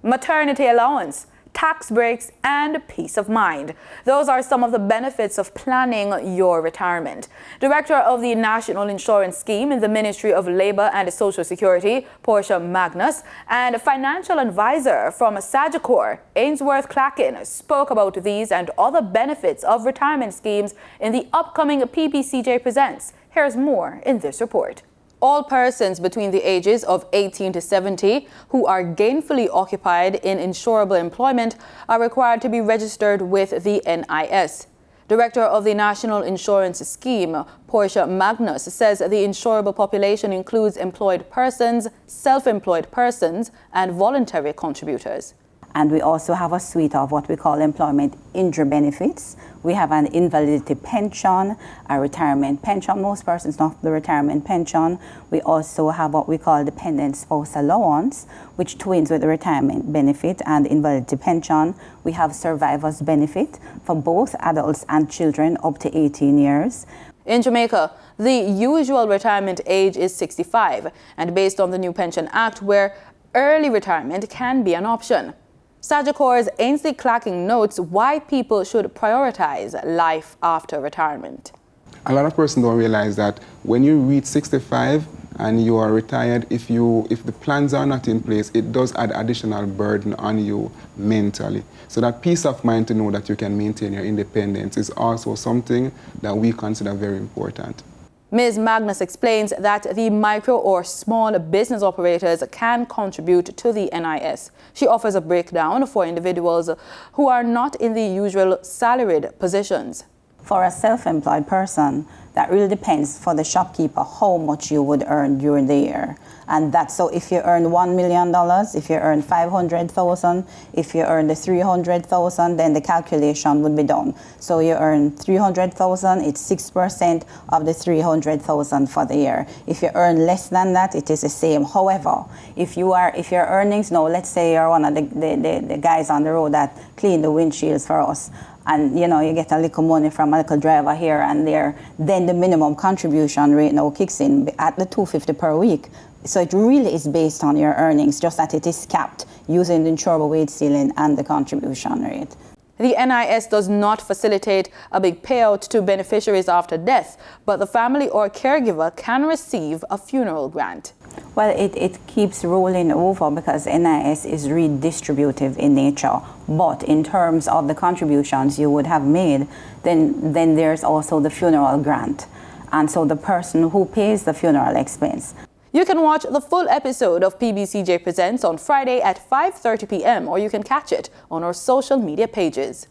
maternity allowance, tax breaks, and peace of mind. Those are some of the benefits of planning your retirement. Director of the National Insurance Scheme in the Ministry of Labour and Social Security, Portia Magnus, and financial advisor from Sagicor Ainsworth Claken spoke about these and other benefits of retirement schemes in the upcoming PBCJ Presents. Here's more in this report. All persons between the ages of 18 to 70 who are gainfully occupied in insurable employment are required to be registered with the NIS. Director of the National Insurance Scheme, Portia Magnus, says the insurable population includes employed persons, self-employed persons, and voluntary contributors. And we also have a suite of what we call employment injury benefits. We have an invalidity pension, a retirement pension. Most persons know the retirement pension. We also have what we call dependent spouse allowance, which twins with the retirement benefit and invalidity pension. We have survivor's benefit for both adults and children up to 18 years. In Jamaica, the usual retirement age is 65, and based on the new Pension Act, where early retirement can be an option. Sagicor's Ainsworth Claken notes why people should prioritize life after retirement. A lot of persons don't realize that when you reach 65 and you are retired, if the plans are not in place, it does add additional burden on you mentally. So that peace of mind to know that you can maintain your independence is also something that we consider very important. Ms. Magnus explains that the micro or small business operators can contribute to the NIS. She offers a breakdown for individuals who are not in the usual salaried positions. For a self-employed person, that really depends for the shopkeeper how much you would earn during the year. And that's so if you earn $1 million, if you earn 500,000, if you earn the 300,000, then the calculation would be done. So you earn 300,000, it's 6% of the 300,000 for the year. If you earn less than that, it is the same. However, if your earnings, now let's say you're one of the guys on the road that clean the windshields for us, and you get a little money from a little driver here and there, then the minimum contribution rate now kicks in at the $250 per week. So it really is based on your earnings, just that it is capped using the insurable wage ceiling and the contribution rate. The NIS does not facilitate a big payout to beneficiaries after death, but the family or caregiver can receive a funeral grant. Well, it keeps rolling over because NIS is redistributive in nature. But in terms of the contributions you would have made, then there's also the funeral grant. And so the person who pays the funeral expense. You can watch the full episode of PBCJ Presents on Friday at 5:30 p.m. or you can catch it on our social media pages.